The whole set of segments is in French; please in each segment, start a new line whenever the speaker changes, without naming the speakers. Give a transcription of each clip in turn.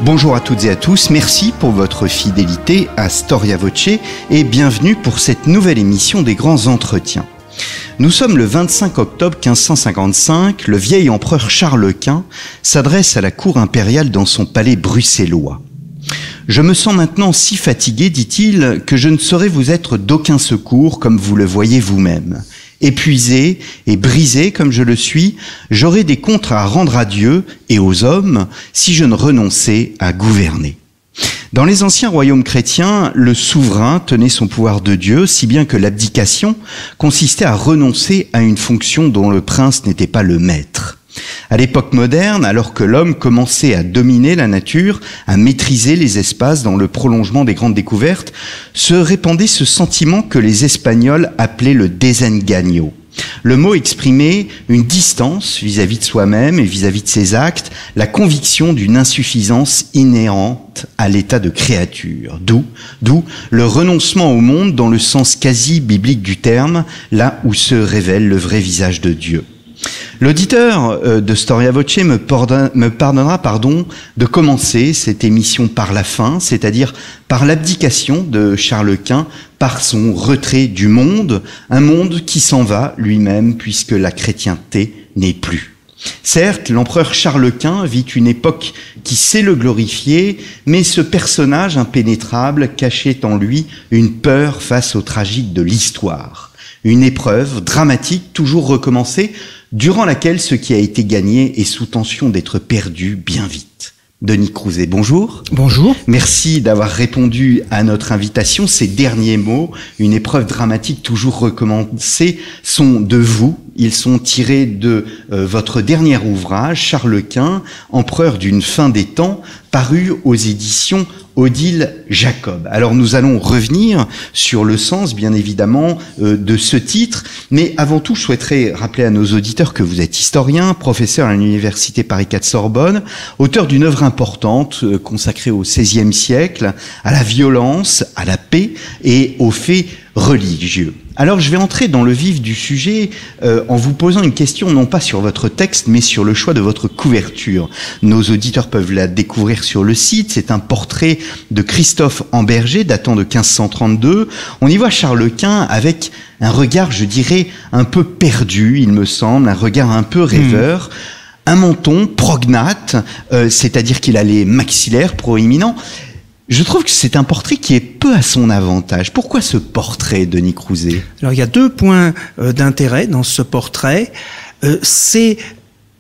Bonjour à toutes et à tous, merci pour votre fidélité à Storia Voce et bienvenue pour cette nouvelle émission des Grands Entretiens. Nous sommes le 25 octobre 1555, le vieil empereur Charles Quint s'adresse à la cour impériale dans son palais bruxellois. « Je me sens maintenant si fatigué, dit-il, que je ne saurais vous être d'aucun secours comme vous le voyez vous-même. Épuisé et brisé comme je le suis, j'aurais des comptes à rendre à Dieu et aux hommes si je ne renonçais à gouverner. » Dans les anciens royaumes chrétiens, le souverain tenait son pouvoir de Dieu, si bien que l'abdication consistait à renoncer à une fonction dont le prince n'était pas le maître. À l'époque moderne, alors que l'homme commençait à dominer la nature, à maîtriser les espaces dans le prolongement des grandes découvertes, se répandait ce sentiment que les Espagnols appelaient le desengaño. Le mot exprimait une distance vis-à-vis de soi-même et vis-à-vis de ses actes, la conviction d'une insuffisance inhérente à l'état de créature. D'où le renoncement au monde dans le sens quasi biblique du terme, là où se révèle le vrai visage de Dieu. L'auditeur de Storia Voce me pardonnera de commencer cette émission par la fin, c'est-à-dire par l'abdication de Charles Quint, par son retrait du monde, un monde qui s'en va lui-même puisque la chrétienté n'est plus. Certes, l'empereur Charles Quint vit une époque qui sait le glorifier, mais ce personnage impénétrable cachait en lui une peur face au tragique de l'histoire. Une épreuve dramatique, toujours recommencée, durant laquelle ce qui a été gagné est sous tension d'être perdu bien vite. Denis Crouzet, bonjour.
Bonjour.
Merci d'avoir répondu à notre invitation. Ces derniers mots, une épreuve dramatique toujours recommencée, sont de vous. Ils sont tirés de votre dernier ouvrage, Charles Quint, empereur d'une fin des temps, paru aux éditions Odile Jacob. Alors nous allons revenir sur le sens, bien évidemment, de ce titre, mais avant tout, je souhaiterais rappeler à nos auditeurs que vous êtes historien, professeur à l'université Paris 4 Sorbonne, auteur d'une œuvre importante consacrée au XVIe siècle, à la violence, à la paix et aux faits religieux. Alors je vais entrer dans le vif du sujet en vous posant une question non pas sur votre texte mais sur le choix de votre couverture. Nos auditeurs peuvent la découvrir sur le site, c'est un portrait de Christophe Amberger datant de 1532. On y voit Charles Quint avec un regard, je dirais, un peu perdu, il me semble, un regard un peu rêveur. Un menton prognate, c'est-à-dire qu'il a les maxillaires proéminents. Je trouve que c'est un portrait qui est peu à son avantage. Pourquoi ce portrait, Denis Crouzet ?
Alors, il y a deux points d'intérêt dans ce portrait. C'est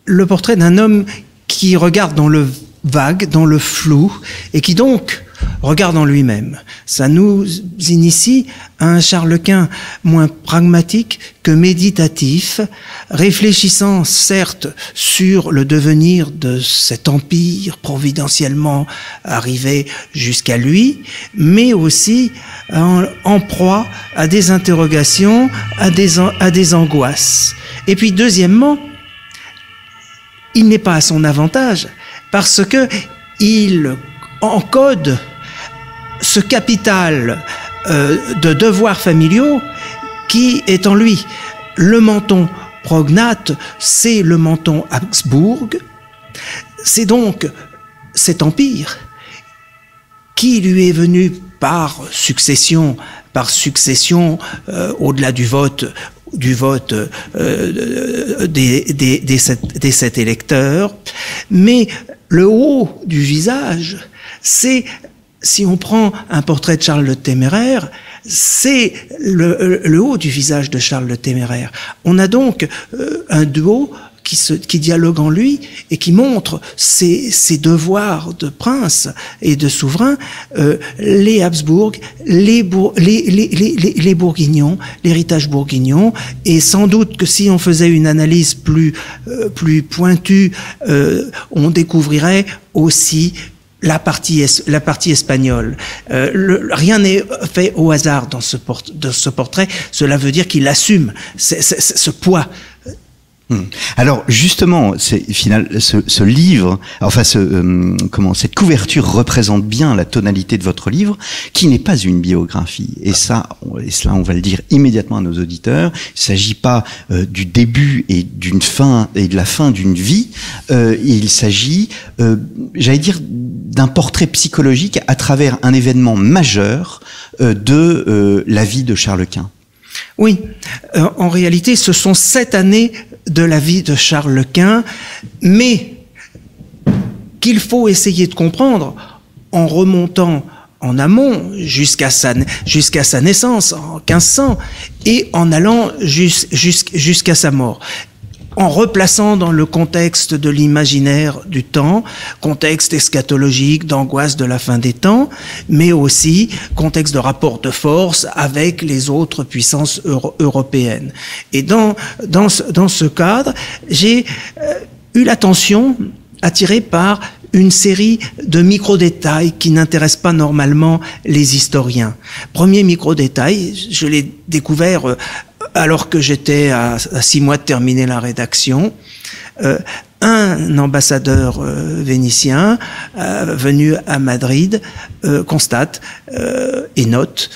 le portrait d'un homme qui regarde dans le vague, dans le flou, et qui donc regarde en lui-même. Ça nous initie à un Charles Quint moins pragmatique que méditatif, réfléchissant certes sur le devenir de cet empire providentiellement arrivé jusqu'à lui, mais aussi en proie à des interrogations, à des angoisses. Et puis deuxièmement, il n'est pas à son avantage parce que il encode ce capital de devoirs familiaux qui est en lui. Le menton prognate, c'est le menton Habsbourg, c'est donc cet empire qui lui est venu par succession, au-delà du vote des 7 électeurs, mais le haut du visage, c'est, si on prend un portrait de Charles le Téméraire, c'est le haut du visage de Charles le Téméraire. On a donc un duo qui dialogue en lui et qui montre ses devoirs de prince et de souverain, les Habsbourg, les Bourguignons, l'héritage bourguignon, et sans doute que si on faisait une analyse plus pointue, on découvrirait aussi la partie espagnole. Rien n'est fait au hasard dans ce portrait. Cela veut dire qu'il assume ce poids
Alors justement, ce livre, enfin cette couverture représente bien la tonalité de votre livre, qui n'est pas une biographie. Et cela, on va le dire immédiatement à nos auditeurs. Il ne s'agit pas du début et d'une fin et de la fin d'une vie. Il s'agit, j'allais dire, d'un portrait psychologique à travers un événement majeur de la vie de Charles Quint.
Oui, en réalité, ce sont 7 années de la vie de Charles Quint, mais qu'il faut essayer de comprendre en remontant en amont jusqu'à sa naissance en 1500 et en allant jusqu'à sa mort. En replaçant dans le contexte de l'imaginaire du temps, contexte eschatologique d'angoisse de la fin des temps, mais aussi contexte de rapport de force avec les autres puissances européennes. Et dans ce cadre, j'ai eu l'attention attirée par une série de micro-détails qui n'intéressent pas normalement les historiens. Premier micro-détail, je l'ai découvert alors que j'étais à 6 mois de terminer la rédaction. Un ambassadeur vénitien venu à Madrid constate et note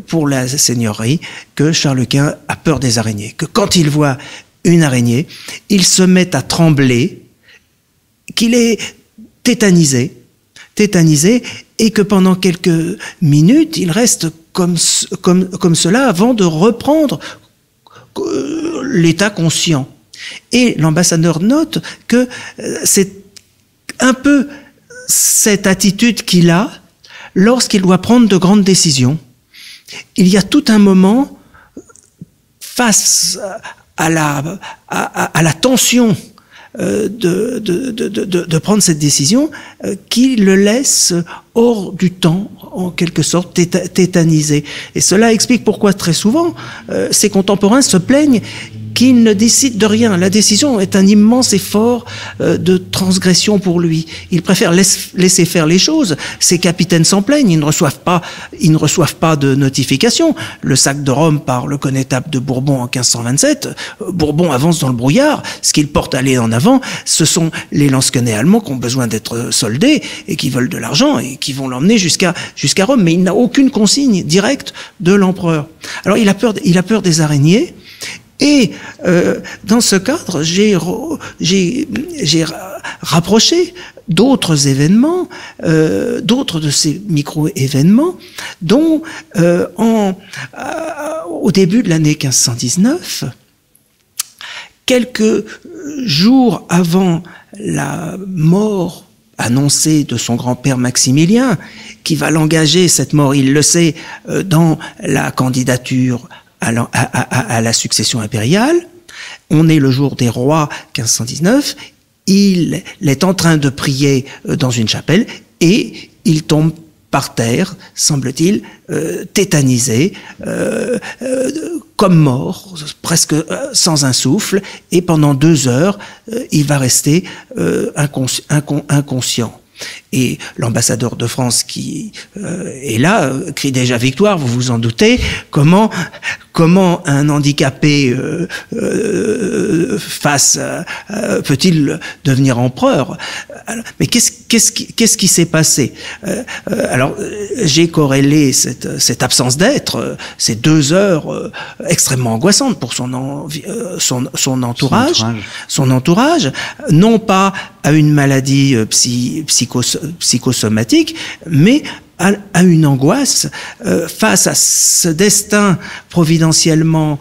pour la seigneurie que Charles Quint a peur des araignées, que quand il voit une araignée, il se met à trembler, qu'il est tétanisé, et que pendant quelques minutes, il reste comme cela avant de reprendre l'état conscient. Et l'ambassadeur note que c'est un peu cette attitude qu'il a lorsqu'il doit prendre de grandes décisions. Il y a tout un moment face à la tension de prendre cette décision qui le laisse hors du temps, en quelque sorte tétanisé. Et cela explique pourquoi très souvent ses contemporains se plaignent qu'il ne décide de rien. La décision est un immense effort de transgression pour lui. Il préfère laisser faire les choses. Ses capitaines s'en plaignent. Ils ne reçoivent pas de notification. Le sac de Rome par le connétable de Bourbon en 1527. Bourbon avance dans le brouillard. Ce qu'il porte à aller en avant, ce sont les lansquenets allemands qui ont besoin d'être soldés et qui veulent de l'argent et qui vont l'emmener jusqu'à Rome. Mais il n'a aucune consigne directe de l'empereur. Alors il a peur des araignées. Et dans ce cadre, j'ai rapproché d'autres événements, d'autres de ces micro-événements, dont au début de l'année 1519, quelques jours avant la mort annoncée de son grand-père Maximilien, qui va l'engager, cette mort, il le sait, dans la candidature à la succession impériale. On est le jour des rois 1519, il est en train de prier dans une chapelle et il tombe par terre, semble-t-il, tétanisé, comme mort, presque sans un souffle, et pendant 2 heures, il va rester inconscient. Et l'ambassadeur de France qui est là crie déjà victoire, vous vous en doutez. Comment un handicapé peut-il devenir empereur? Mais qu'est-ce qui s'est passé? Alors j'ai corrélé cette absence d'être, ces 2 heures extrêmement angoissantes pour son entourage, non pas à une maladie psychosomatique, mais à une angoisse face à ce destin providentiellement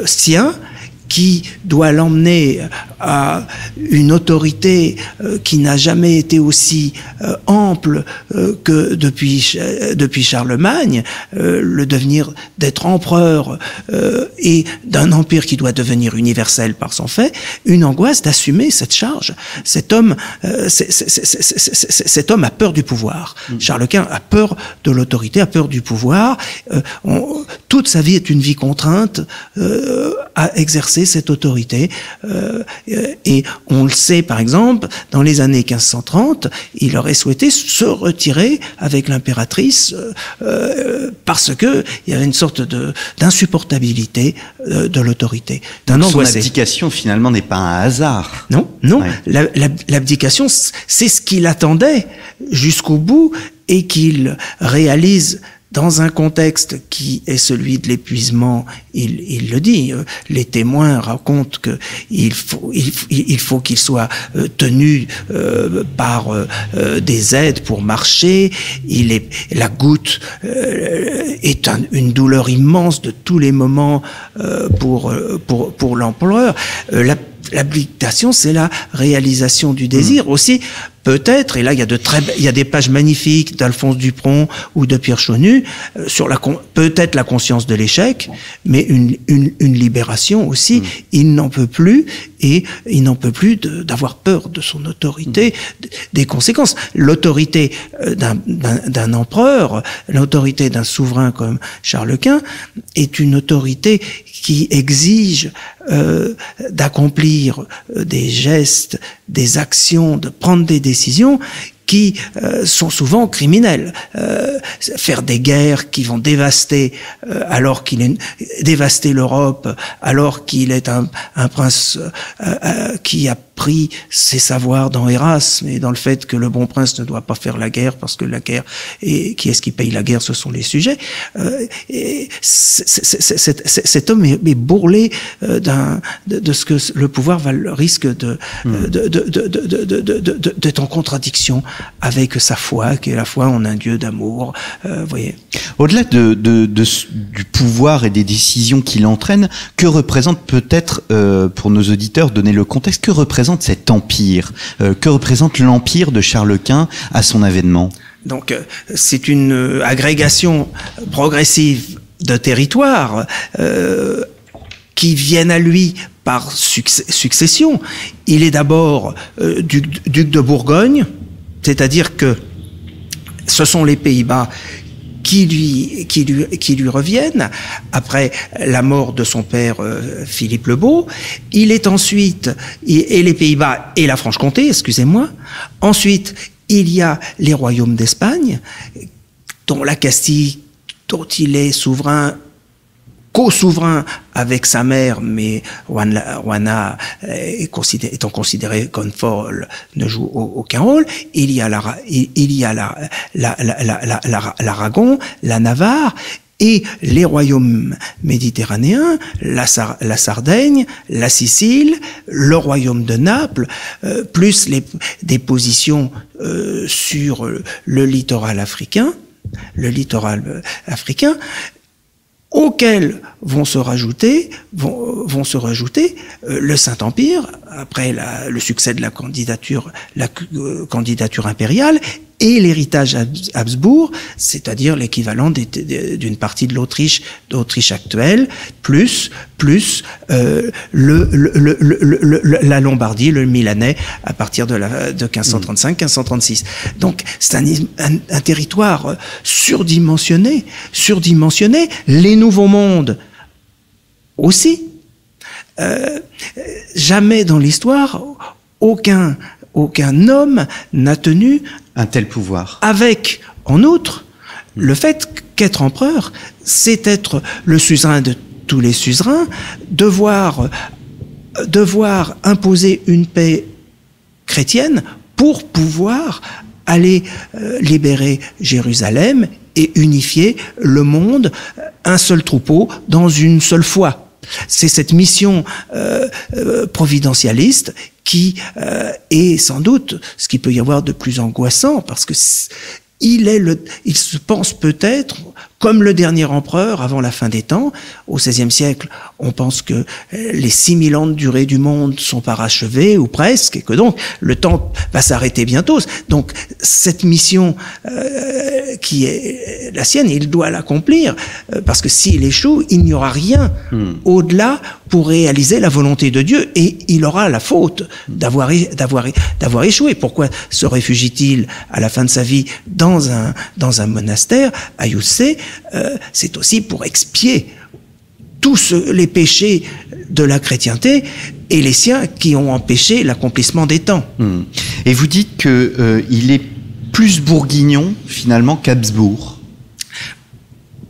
sien qui doit l'emmener à une autorité qui n'a jamais été aussi ample que depuis Charlemagne, le devenir d'être empereur et d'un empire qui doit devenir universel par son fait, une angoisse d'assumer cette charge. Cet homme a peur du pouvoir. Charles Quint a peur de l'autorité, a peur du pouvoir. Toute sa vie est une vie contrainte à exercer cette autorité. Et on le sait, par exemple, dans les années 1530, il aurait souhaité se retirer avec l'impératrice parce que il y avait une sorte d'insupportabilité de l'autorité, d'un angoissé.
Son abdication, finalement, n'est pas un hasard.
Non, ouais. L'abdication, c'est ce qu'il attendait jusqu'au bout et qu'il réalise dans un contexte qui est celui de l'épuisement. Il le dit, les témoins racontent que il faut qu'il soit tenu par des aides pour marcher. La goutte est une douleur immense de tous les moments pour l'empereur. L'abdication, c'est la réalisation du désir aussi. Peut-être, et là il y a des pages magnifiques d'Alphonse Dupron ou de Pierre Chaunu sur peut-être la conscience de l'échec, mais une libération aussi. Il n'en peut plus, et il n'en peut plus d'avoir peur de son autorité, des conséquences. L'autorité d'un empereur, l'autorité d'un souverain comme Charles Quint est une autorité qui exige d'accomplir des gestes, des actions, de prendre des décisions qui sont souvent criminelles. Faire des guerres qui vont dévaster dévaster l'Europe, alors qu'il est un prince qui a pris ses savoirs dans Erasme et dans le fait que le bon prince ne doit pas faire la guerre parce que la guerre, et qui est-ce qui paye la guerre, ce sont les sujets. Et cet homme est bourrelé de ce que le pouvoir risque d'être en contradiction avec sa foi, qui est la foi en un Dieu d'amour. Voyez.
Au-delà du pouvoir et des décisions qu'il entraîne, que représente peut-être, pour nos auditeurs, donner le contexte, que représente cet empire, que représente l'empire de Charles Quint à son avènement?
Donc, c'est une agrégation progressive de territoires qui viennent à lui par succession. Il est d'abord duc de Bourgogne, c'est-à-dire que ce sont les Pays-Bas qui lui reviennent après la mort de son père Philippe le Beau. Il est ensuite, et les Pays-Bas et la Franche-Comté, excusez-moi. Ensuite, il y a les royaumes d'Espagne, dont la Castille, dont il est souverain, co-souverain avec sa mère, mais Juana étant considérée comme folle, ne joue aucun rôle. Il y a l'Aragon, la Navarre, et les royaumes méditerranéens, la Sardaigne, la Sicile, le royaume de Naples, plus des positions sur le littoral africain, auxquels vont se rajouter le Saint-Empire, après le succès de la candidature impériale, et l'héritage Habsbourg, c'est-à-dire l'équivalent d'une partie de l'Autriche actuelle, plus la Lombardie, le Milanais, à partir de 1535-1536. Donc c'est un territoire surdimensionné, les nouveaux mondes aussi. Jamais dans l'histoire, aucun homme n'a tenu
un tel pouvoir.
Avec, en outre, le fait qu'être empereur, c'est être le suzerain de tous les suzerains, devoir imposer une paix chrétienne pour pouvoir aller libérer Jérusalem et unifier le monde, un seul troupeau, dans une seule foi. C'est cette mission providentialiste qui est sans doute ce qu'il peut y avoir de plus angoissant, parce que il se pense peut-être comme le dernier empereur avant la fin des temps. Au XVIe siècle, on pense que les 6000 ans de durée du monde sont parachevés, ou presque, et que donc le temps va s'arrêter bientôt. Donc cette mission qui est la sienne, il doit l'accomplir, parce que s'il échoue, il n'y aura rien au-delà pour réaliser la volonté de Dieu, et il aura la faute d'avoir échoué. Pourquoi se réfugie-t-il à la fin de sa vie dans un monastère à Youssé? C'est aussi pour expier tous les péchés de la chrétienté et les siens qui ont empêché l'accomplissement des temps.
Et vous dites que il est plus bourguignon finalement qu'Habsbourg.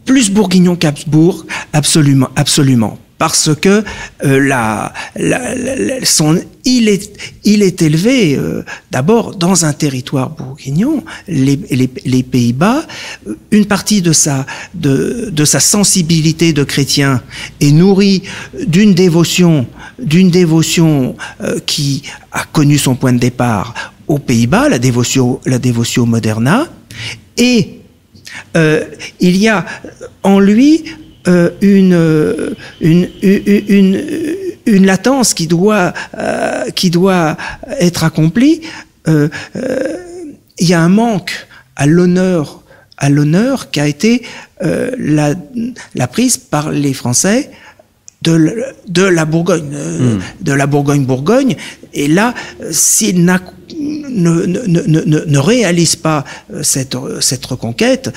Plus bourguignon qu'Habsbourg, absolument, absolument. Parce que il est élevé d'abord dans un territoire bourguignon, les Pays-Bas. Une partie de sa sensibilité de chrétien est nourrie d'une dévotion qui a connu son point de départ aux Pays-Bas, la dévotion moderna, et il y a en lui une latence qui doit être accomplie. Il y a un manque à l'honneur qui a été la prise par les Français de la Bourgogne, de la Bourgogne. Et là, s'il ne réalise pas cette reconquête,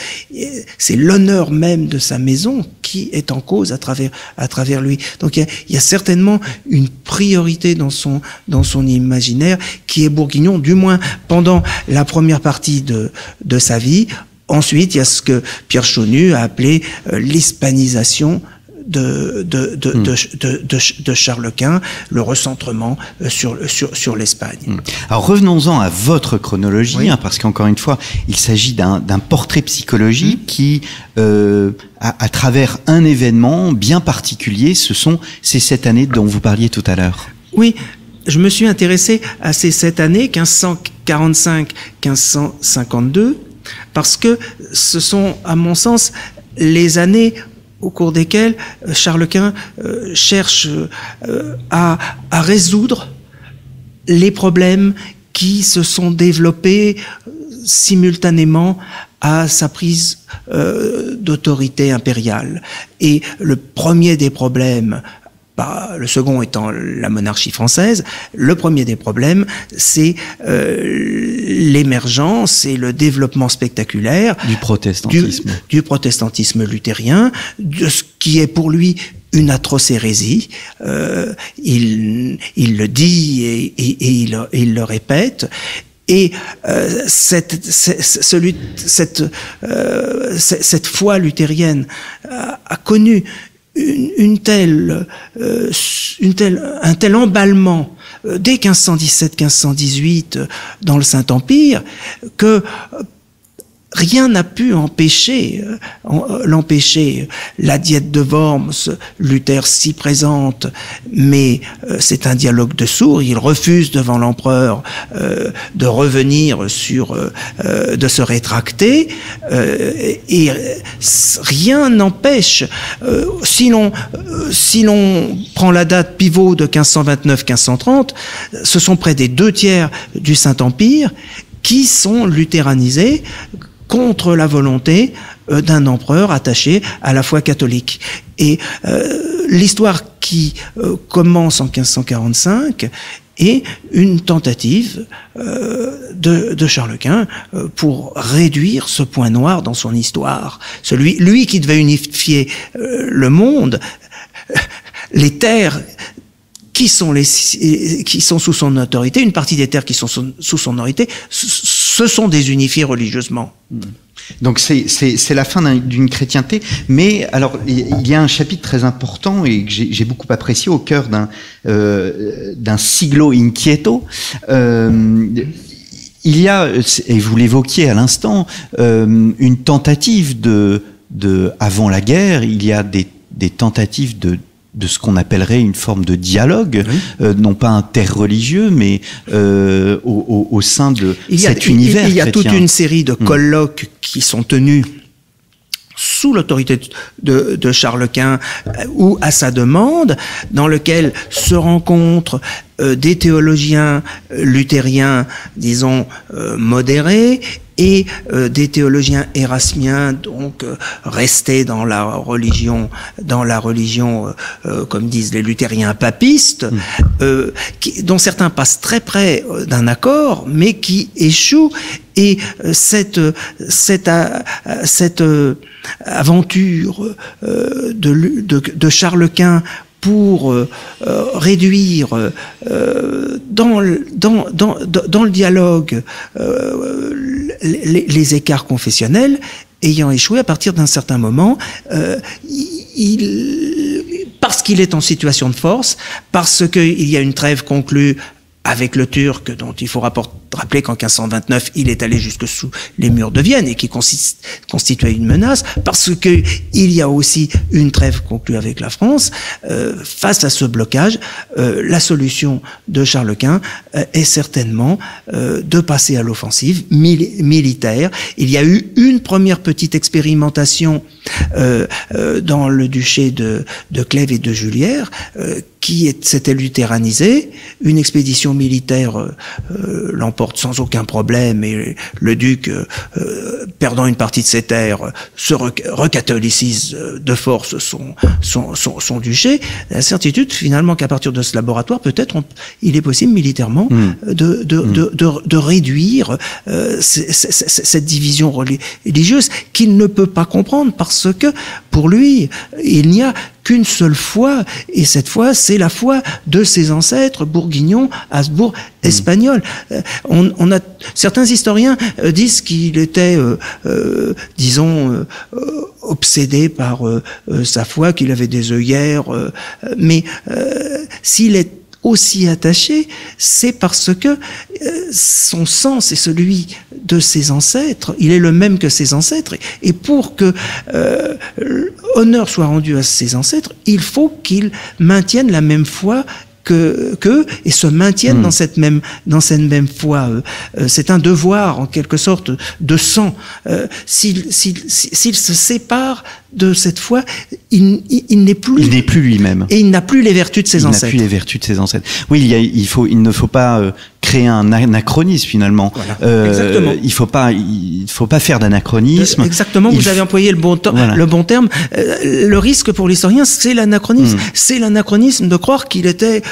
c'est l'honneur même de sa maison qui est en cause à travers lui. Donc il y a certainement une priorité dans son imaginaire qui est bourguignon, du moins pendant la première partie de sa vie. Ensuite, il y a ce que Pierre Chaunu a appelé l'hispanisation de Charles Quint, le recentrement sur l'Espagne.
Alors revenons-en à votre chronologie, parce qu'encore une fois, il s'agit d'un portrait psychologique qui, à travers un événement bien particulier, c'est cette année dont vous parliez tout à l'heure.
Oui, je me suis intéressé à ces 7 années, 1545-1552, parce que ce sont, à mon sens, les années au cours desquelles Charles Quint cherche à résoudre les problèmes qui se sont développés simultanément à sa prise d'autorité impériale. Et le premier des problèmes, le second étant la monarchie française, le premier des problèmes, c'est l'émergence et le développement spectaculaire
du protestantisme,
du protestantisme luthérien, de ce qui est pour lui une atroce hérésie. Il le dit et il le répète. Et cette foi luthérienne a connu un tel emballement dès 1517-1518 dans le Saint-Empire que rien n'a pu l'empêcher. La diète de Worms, Luther s'y présente, mais c'est un dialogue de sourds. Il refuse devant l'empereur de revenir de se rétracter, et rien n'empêche. Si l'on prend la date pivot de 1529-1530, ce sont près des 2/3 du Saint-Empire qui sont luthéranisés contre la volonté d'un empereur attaché à la foi catholique. Et l'histoire qui commence en 1545 est une tentative de Charles Quint pour réduire ce point noir dans son histoire. Lui qui devait unifier le monde, les terres qui sont sous son autorité, une partie des terres qui sont sous son autorité, se sont désunifiées religieusement.
Donc c'est la fin d'une chrétienté, mais alors il y a un chapitre très important et que j'ai beaucoup apprécié au cœur d'un siglo inquieto. Il y a, et vous l'évoquiez à l'instant, une tentative avant la guerre, il y a des tentatives de ce qu'on appellerait une forme de dialogue, non pas interreligieux, mais au sein de cet univers
il y a
chrétien.
toute une série de colloques qui sont tenus sous l'autorité de Charles Quint ou à sa demande, dans lequel se rencontrent des théologiens luthériens, disons, modérés, et des théologiens érasmiens, donc restés dans la religion, comme disent les luthériens papistes, dont certains passent très près d'un accord, mais qui échouent. Et cette aventure de Charles Quint pour réduire dans le dialogue les écarts confessionnels, ayant échoué à partir d'un certain moment, parce qu'il est en situation de force, parce qu'il y a une trêve conclue avec le Turc, dont il faut rappeler qu'en 1529, il est allé jusque sous les murs de Vienne et qui constituait une menace, parce que il y a aussi une trêve conclue avec la France. Face à ce blocage, la solution de Charles Quint est certainement de passer à l'offensive militaire. Il y a eu une première petite expérimentation dans le duché de Clèves et de Juliers, qui s'était luthéranisé. Une expédition militaire l'emporte sans aucun problème, et le duc, perdant une partie de ses terres, se recatholicise de force son duché. La certitude finalement qu'à partir de ce laboratoire, peut-être il est possible militairement de réduire cette division religieuse qu'il ne peut pas comprendre, parce que pour lui, il n'y a qu'une seule foi, et cette foi, c'est la foi de ses ancêtres bourguignons, Habsbourg, espagnols. Certains historiens disent qu'il était, disons, obsédé par sa foi, qu'il avait des œillères, mais s'il est aussi attaché, c'est parce que son sang, c'est celui de ses ancêtres, il est le même que ses ancêtres, et pour que honneur soit rendu à ses ancêtres, il faut qu'il maintienne la même foi qu'eux, et se maintiennent dans cette même foi. C'est un devoir, en quelque sorte, de sang. S'il se sépare de cette foi, il n'est plus
lui-même.
Et il n'a plus les vertus de ses ancêtres.
Il n'a plus les vertus de ses ancêtres. Oui, il ne faut pas créer un anachronisme, finalement.
Voilà. Exactement.
Il faut pas faire d'anachronisme.
Exactement, vous avez employé le bon terme. Le risque pour l'historien, c'est l'anachronisme. C'est l'anachronisme de croire qu'il était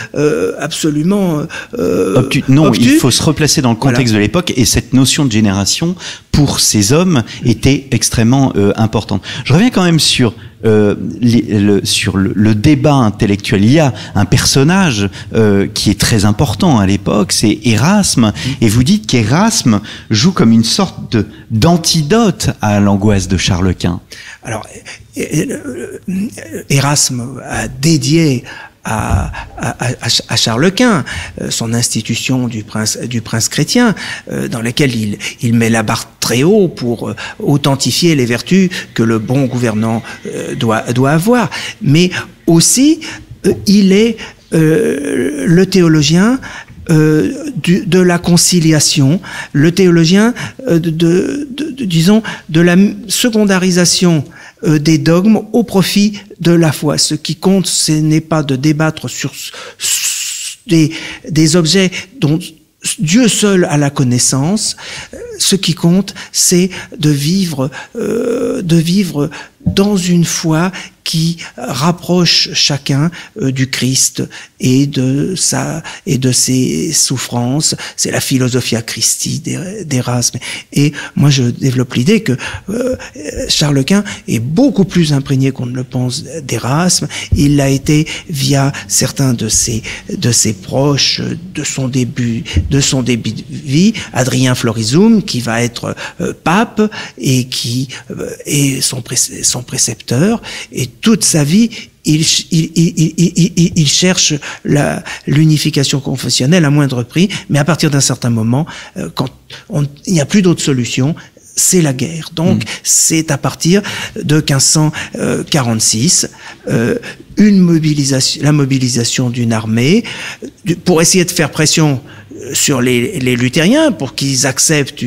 absolument
obtus. Non, obtus. Il faut se replacer dans le contexte de l'époque, et cette notion de génération, pour ces hommes, était extrêmement importante. Je reviens quand même sur le débat intellectuel. Il y a un personnage qui est très important à l'époque, c'est Érasme, et vous dites qu'Érasme joue comme une sorte d'antidote à l'angoisse de Charles Quint.
Alors, Érasme a dédié à Charles Quint son institution du prince chrétien, dans laquelle il met la barre très haut pour authentifier les vertus que le bon gouvernant doit avoir. Mais aussi, il est le théologien de la conciliation, le théologien disons, de la secondarisation des dogmes au profit de la foi. Ce qui compte, ce n'est pas de débattre sur des objets dont Dieu seul a la connaissance. Ce qui compte, c'est de vivre dans une foi qui rapproche chacun du Christ et de ses souffrances. C'est la Philosophia Christi d'Érasme. Et moi, je développe l'idée que Charles Quint est beaucoup plus imprégné qu'on ne le pense d'Érasme. Il l'a été via certains de ses proches de son début de vie, Adrien Florizum, qui va être pape et qui est son précepteur, et toute sa vie il cherche l'unification confessionnelle à moindre prix, mais à partir d'un certain moment, quand il n'y a plus d'autre solution, c'est la guerre. Donc, c'est à partir de 1546 la mobilisation d'une armée pour essayer de faire pression sur les luthériens pour qu'ils acceptent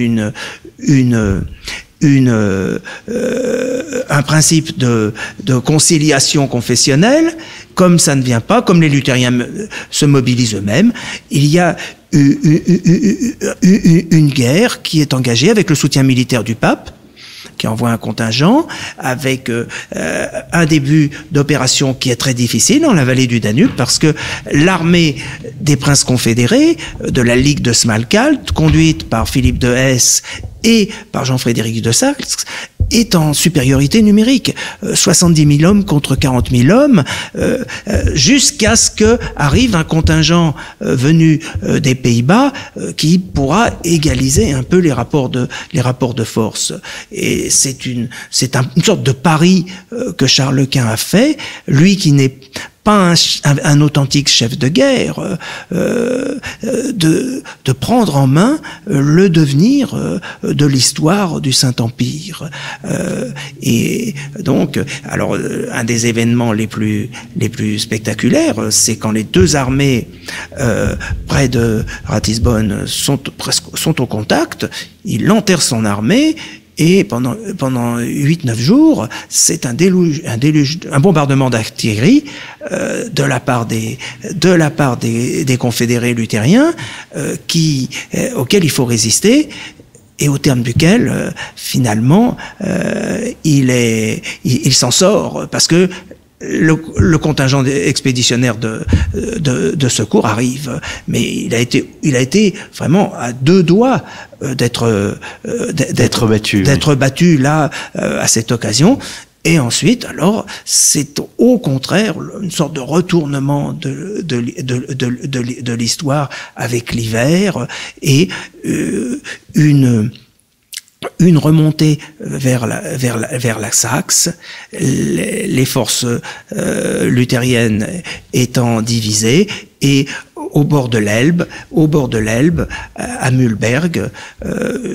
un principe de conciliation confessionnelle. Comme ça ne vient pas, comme les luthériens se mobilisent eux-mêmes, il y a une guerre qui est engagée avec le soutien militaire du pape, qui envoie un contingent avec un début d'opération qui est très difficile dans la vallée du Danube parce que l'armée des princes confédérés de la Ligue de Smalcald, conduite par Philippe de Hesse et par Jean-Frédéric de Saxe, est en supériorité numérique. 70 000 hommes contre 40 000 hommes, jusqu'à ce que arrive un contingent venu des Pays-Bas qui pourra égaliser un peu les rapports de force. Et c'est une sorte de pari que Charles Quint a fait, lui qui n'est pas un authentique chef de guerre, de prendre en main le devenir de l'histoire du Saint-Empire. Et donc, alors, un des événements les plus spectaculaires, c'est quand les deux armées près de Ratisbonne sont au contact, il enterre son armée. Et pendant 8-9 jours, c'est un bombardement d'artillerie de la part des confédérés luthériens auquel il faut résister. Et au terme duquel, finalement, il s'en sort parce que le contingent expéditionnaire de secours arrive, mais il a été vraiment à deux doigts d'être battu là à cette occasion. Et ensuite, alors, c'est au contraire une sorte de retournement de l'histoire avec l'hiver et une remontée vers la Saxe, les forces luthériennes étant divisées, et au bord de l'Elbe, à Mühlberg,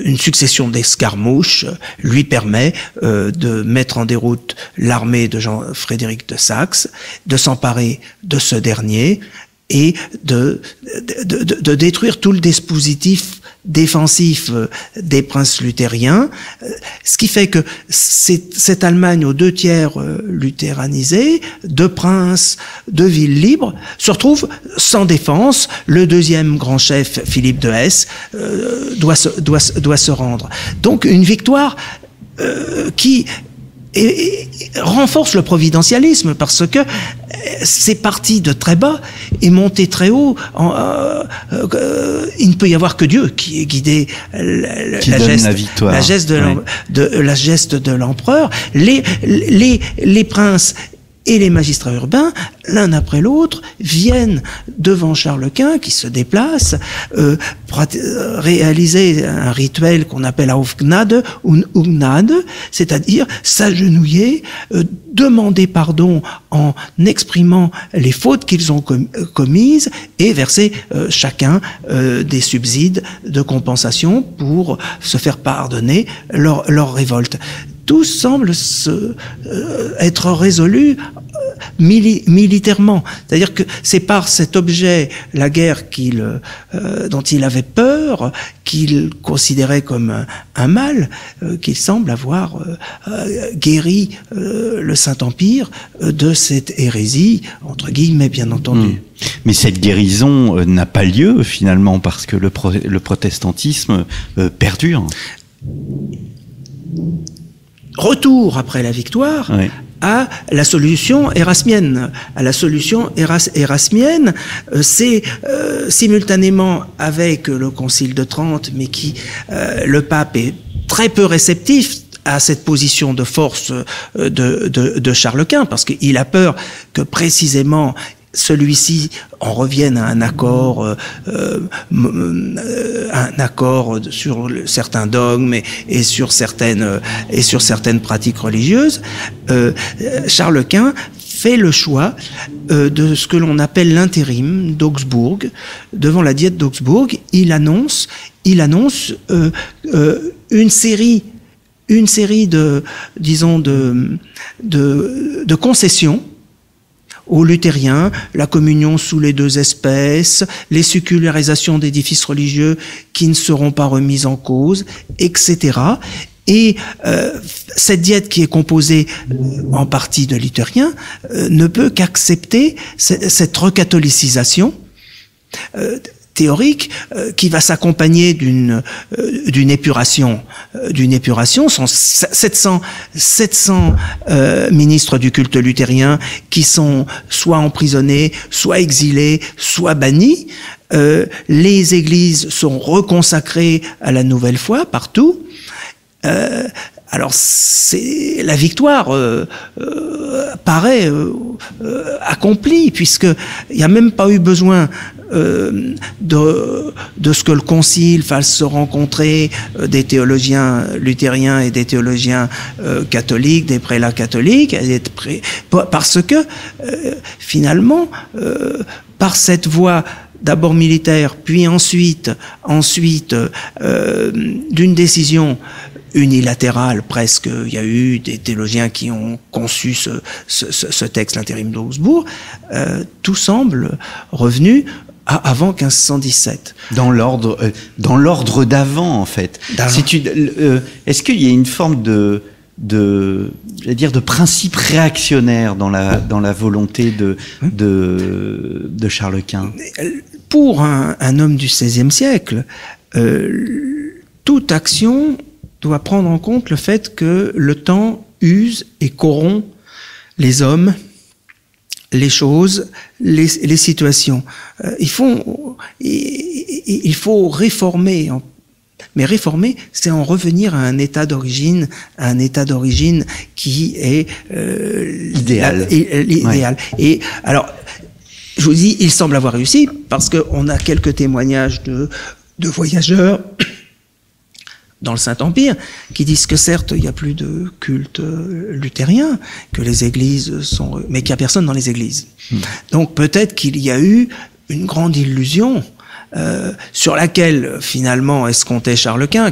une succession d'escarmouches lui permet de mettre en déroute l'armée de Jean-Frédéric de Saxe, de s'emparer de ce dernier et de détruire tout le dispositif défensif des princes luthériens, ce qui fait que cette Allemagne aux 2/3 luthéranisée, de princes, de villes libres, se retrouve sans défense. Le deuxième grand chef, Philippe de Hesse, doit se rendre. Donc une victoire qui renforce le providentialisme parce que c'est parti de très bas et monté très haut. Il ne peut y avoir que Dieu qui ait guidé la geste de l'empereur. Les princes et les magistrats urbains, l'un après l'autre, viennent devant Charles Quint, qui se déplace, réaliser un rituel qu'on appelle Aufgnade ou Ugnade, c'est-à-dire s'agenouiller, demander pardon en exprimant les fautes qu'ils ont commises et verser chacun des subsides de compensation pour se faire pardonner leur révolte. Tout semble être résolu militairement. C'est-à-dire que c'est par cet objet, la guerre dont il avait peur, qu'il considérait comme un mal, qu'il semble avoir guéri le Saint-Empire de cette hérésie, entre guillemets, bien entendu.
Mais cette guérison n'a pas lieu, finalement, parce que le protestantisme perdure.
Retour après la victoire à la solution érasmienne. C'est simultanément avec le Concile de Trente, mais le pape est très peu réceptif à cette position de force de Charles Quint, parce qu'il a peur que précisément celui-ci en revienne à un accord sur certains dogmes et sur certaines pratiques religieuses. Charles Quint fait le choix de ce que l'on appelle l'intérim d'Augsbourg. Devant la diète d'Augsbourg, il annonce une série de concessions aux luthériens, la communion sous les deux espèces, les sécularisations d'édifices religieux qui ne seront pas remises en cause, etc. Et cette diète qui est composée en partie de luthériens ne peut qu'accepter cette recatholicisation. théorique qui va s'accompagner d'une épuration. Sont 700 ministres du culte luthérien qui sont soit emprisonnés, soit exilés, soit bannis. Les églises sont reconsacrées à la nouvelle foi partout. Alors c'est la victoire paraît accomplie, puisque il n'y a même pas eu besoin de ce que le concile fasse se rencontrer des théologiens luthériens et des théologiens catholiques, des prélats catholiques, parce que finalement par cette voie d'abord militaire, puis ensuite d'une décision unilatérale presque, il y a eu des théologiens qui ont conçu ce texte, l'intérim d'Augsbourg, tout semble revenu avant 1517.
Dans l'ordre d'avant, en fait. Est-ce qu'il y a une forme de principe réactionnaire dans la volonté de Charles Quint?
Pour un homme du XVIe siècle, toute action doit prendre en compte le fait que le temps use et corrompt les hommes, les choses, les situations. Il faut réformer. Mais réformer, c'est en revenir à un état d'origine qui est
idéal.
Idéal. Ouais. Et alors, je vous dis, il semble avoir réussi parce qu'on a quelques témoignages de voyageurs dans le Saint-Empire, qui disent que certes, il n'y a plus de culte luthérien, que les églises sont... mais qu'il n'y a personne dans les églises. Donc peut-être qu'il y a eu une grande illusion sur laquelle finalement escomptait Charles Quint,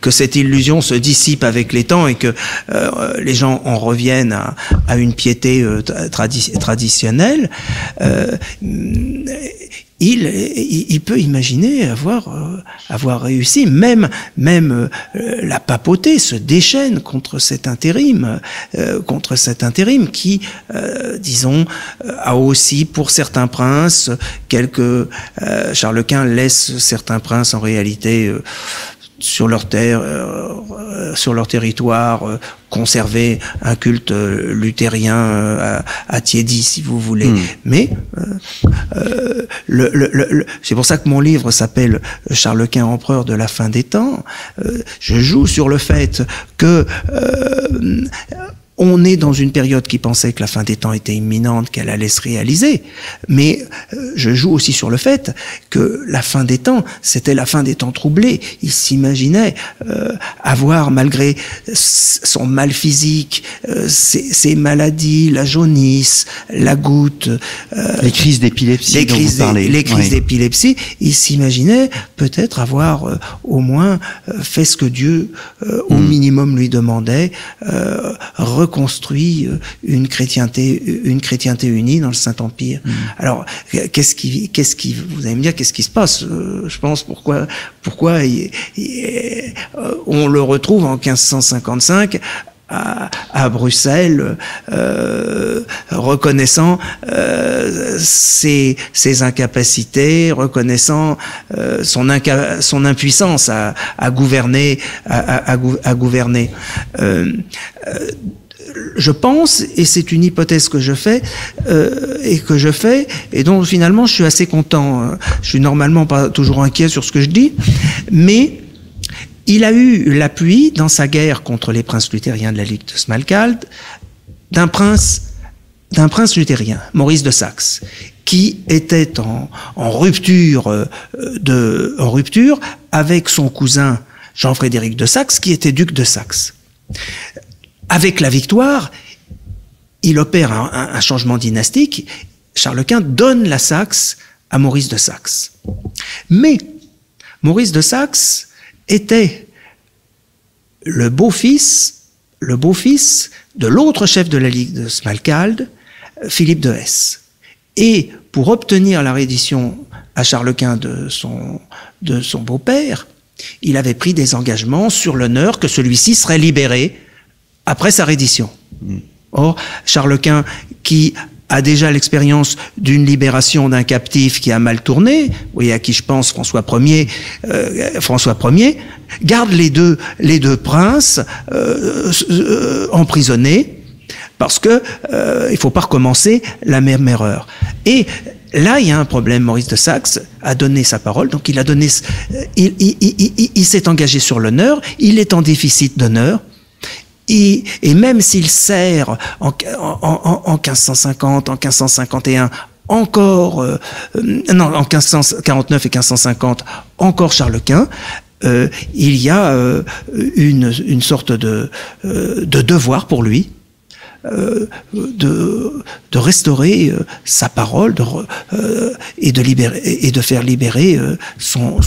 que cette illusion se dissipe avec les temps et que les gens en reviennent à une piété traditionnelle. Il peut imaginer avoir réussi, même la papauté se déchaîne contre cet intérim qui, disons, a aussi pour certains princes Charles Quint laisse certains princes en réalité sur leur terre, sur leur territoire, conserver un culte luthérien attiédi, si vous voulez. Mais c'est pour ça que mon livre s'appelle Charles Quint, empereur de la fin des temps. Je joue sur le fait que on est dans une période qui pensait que la fin des temps était imminente, qu'elle allait se réaliser. Mais je joue aussi sur le fait que la fin des temps, c'était la fin des temps troublés. Il s'imaginait avoir, malgré son mal physique, ses maladies, la jaunisse, la goutte,
les crises d'épilepsie
les crises d'épilepsie, il s'imaginait peut-être avoir au moins fait ce que Dieu au minimum lui demandait, reconstruit une chrétienté unie dans le Saint-Empire. Alors, vous allez me dire, qu'est-ce qui se passe? Je pense, pourquoi on le retrouve en 1555 à Bruxelles, reconnaissant ses incapacités, reconnaissant son impuissance à gouverner. Je pense, et c'est une hypothèse que je fais, et dont finalement je suis assez content. Je suis normalement pas toujours inquiet sur ce que je dis, mais il a eu l'appui dans sa guerre contre les princes luthériens de la Ligue de Smalkalde d'un prince luthérien, Maurice de Saxe, qui était en rupture avec son cousin Jean-Frédéric de Saxe, qui était duc de Saxe. Avec la victoire, il opère un changement dynastique. Charles Quint donne la Saxe à Maurice de Saxe. Mais Maurice de Saxe était le beau-fils de l'autre chef de la Ligue de Smalkalde, Philippe de Hesse. Et pour obtenir la reddition à Charles Quint de son beau-père, il avait pris des engagements sur l'honneur que celui-ci serait libéré après sa reddition. Or, Charles Quint, qui a déjà l'expérience d'une libération d'un captif qui a mal tourné, vous voyez à qui je pense, François Ier, garde les deux princes emprisonnés, parce que il faut pas recommencer la même erreur. Et là, il y a un problème. Maurice de Saxe a donné sa parole, donc il s'est engagé sur l'honneur, il est en déficit d'honneur, et même s'il sert en 1550, en 1551, encore, en 1549 et 1550, encore Charles Quint, il y a une sorte de devoir pour lui, de restaurer sa parole, et de faire libérer son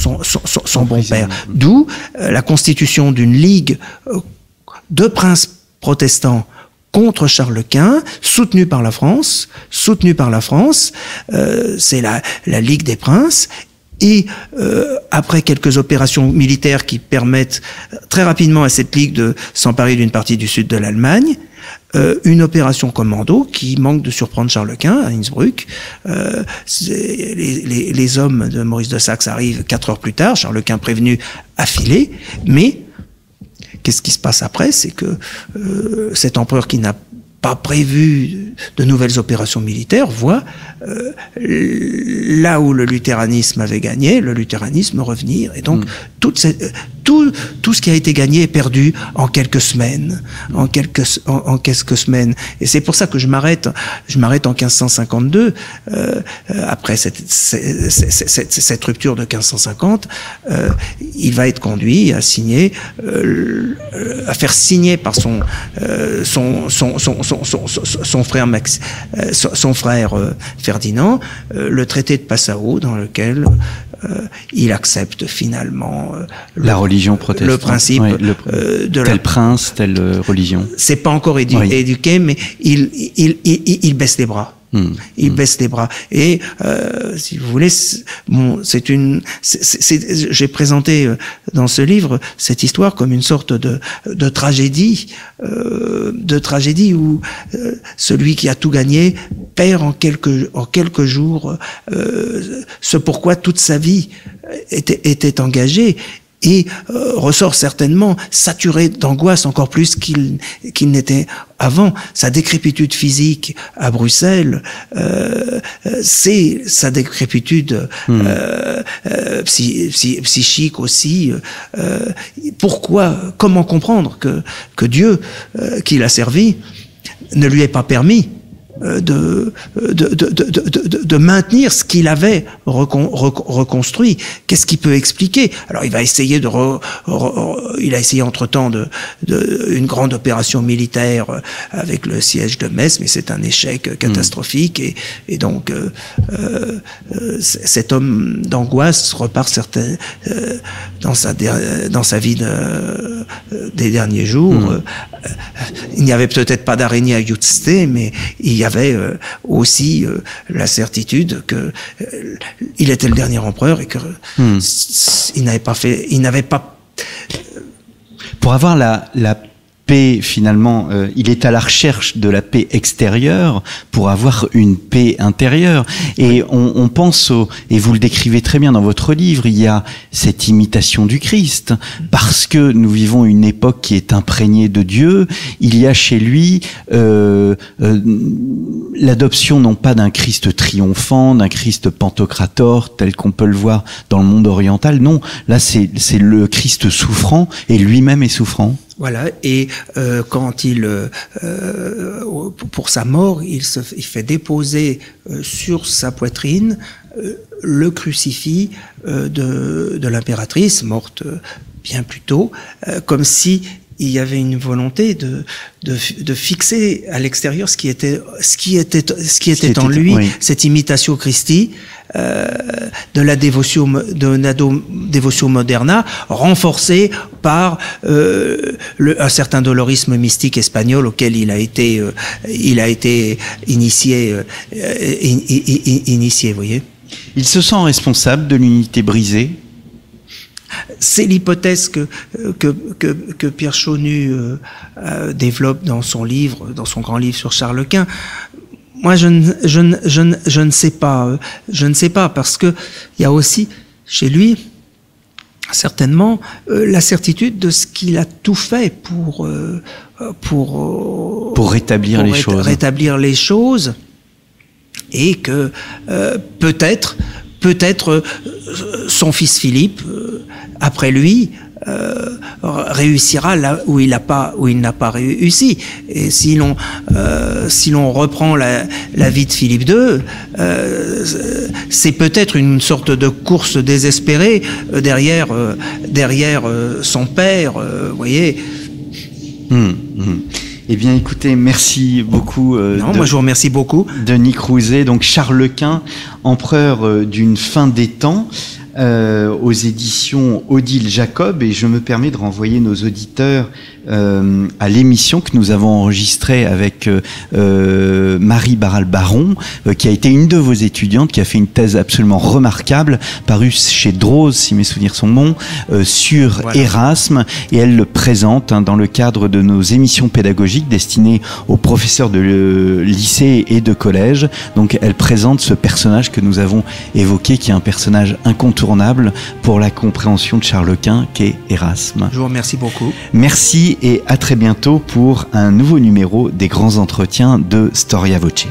bon père. D'où la constitution d'une ligue de princes protestants contre Charles Quint, soutenu par la France. C'est la Ligue des Princes. Et après quelques opérations militaires qui permettent très rapidement à cette ligue de s'emparer d'une partie du sud de l'Allemagne, une opération commando qui manque de surprendre Charles Quint à Innsbruck. Les hommes de Maurice de Saxe arrivent 4 heures plus tard, Charles Quint prévenu a filé, mais qu'est-ce qui se passe après? C'est que cet empereur qui n'a pas prévu de nouvelles opérations militaires voit là où le luthéranisme avait gagné, le luthéranisme revenir. Et donc, tout ce qui a été gagné est perdu en quelques semaines. En quelques semaines. Et c'est pour ça que je m'arrête en 1552, après cette rupture de 1550, il va être conduit à signer, à faire signer par son frère Ferdinand, le traité de Passau, dans lequel il accepte finalement
la religion protestante,
le principe de
tel prince, telle religion.
C'est pas encore éduqué, mais il baisse les bras. Il baisse les bras. Et si vous voulez, j'ai présenté dans ce livre cette histoire comme une sorte de tragédie où celui qui a tout gagné perd en quelques jours ce pourquoi toute sa vie était engagée. Et ressort certainement saturé d'angoisse encore plus qu'il n'était avant. Sa décrépitude physique à Bruxelles, c'est sa décrépitude psychique aussi. Comment comprendre que Dieu, qu'il a servi, ne lui ait pas permis de maintenir ce qu'il avait reconstruit. Qu'est-ce qui peut expliquer? Alors il va essayer il a essayé entre-temps une grande opération militaire avec le siège de Metz, mais c'est un échec catastrophique, et donc cet homme d'angoisse repart dans sa vie des derniers jours. Il n'y avait peut-être pas d'araignée à Yuste, mais il y avait aussi la certitude que il était le dernier empereur et que il n'avait pas
pour avoir la paix, finalement, il est à la recherche de la paix extérieure pour avoir une paix intérieure. Et on pense et vous le décrivez très bien dans votre livre, il y a cette imitation du Christ, parce que nous vivons une époque qui est imprégnée de Dieu. Il y a chez lui l'adoption non pas d'un Christ triomphant, d'un Christ pantocrator, tel qu'on peut le voir dans le monde oriental. Non, là c'est le Christ souffrant, et lui-même est souffrant.
Voilà, et quand pour sa mort, il fait déposer sur sa poitrine le crucifix de l'impératrice, morte bien plus tôt, comme si il y avait une volonté de fixer à l'extérieur ce qui était en lui, cette imitatio Christi, de la dévotion moderna, renforcée par un certain dolorisme mystique espagnol auquel il a été initié, vous voyez.
Il se sent responsable de l'unité brisée.
C'est l'hypothèse que Pierre Chaunu développe dans son grand livre sur Charles Quint. moi, je ne sais pas. Je ne sais pas parce que il y a aussi chez lui certainement la certitude de ce qu'il a tout fait pour
rétablir les choses.
Rétablir les choses, et que peut-être son fils Philippe, après lui, réussira là où il n'a pas réussi. Et si l'on reprend la vie de Philippe II, c'est peut-être une sorte de course désespérée derrière son père, vous voyez.
Eh bien, écoutez, merci beaucoup.
Moi, je vous remercie beaucoup.
Denis Crouzet, donc Charles Quint, empereur d'une fin des temps, aux éditions Odile Jacob, et je me permets de renvoyer nos auditeurs à l'émission que nous avons enregistrée avec Marie Barral-Baron, qui a été une de vos étudiantes, qui a fait une thèse absolument remarquable, parue chez Droz, si mes souvenirs sont bons, sur Erasme, et elle le présente dans le cadre de nos émissions pédagogiques destinées aux professeurs de lycée et de collège. Donc elle présente ce personnage que nous avons évoqué, qui est un personnage incontournable pour la compréhension de Charles Quint, qu'est Erasme.
Je vous remercie beaucoup.
Merci et à très bientôt pour un nouveau numéro des grands entretiens de Storia Voce.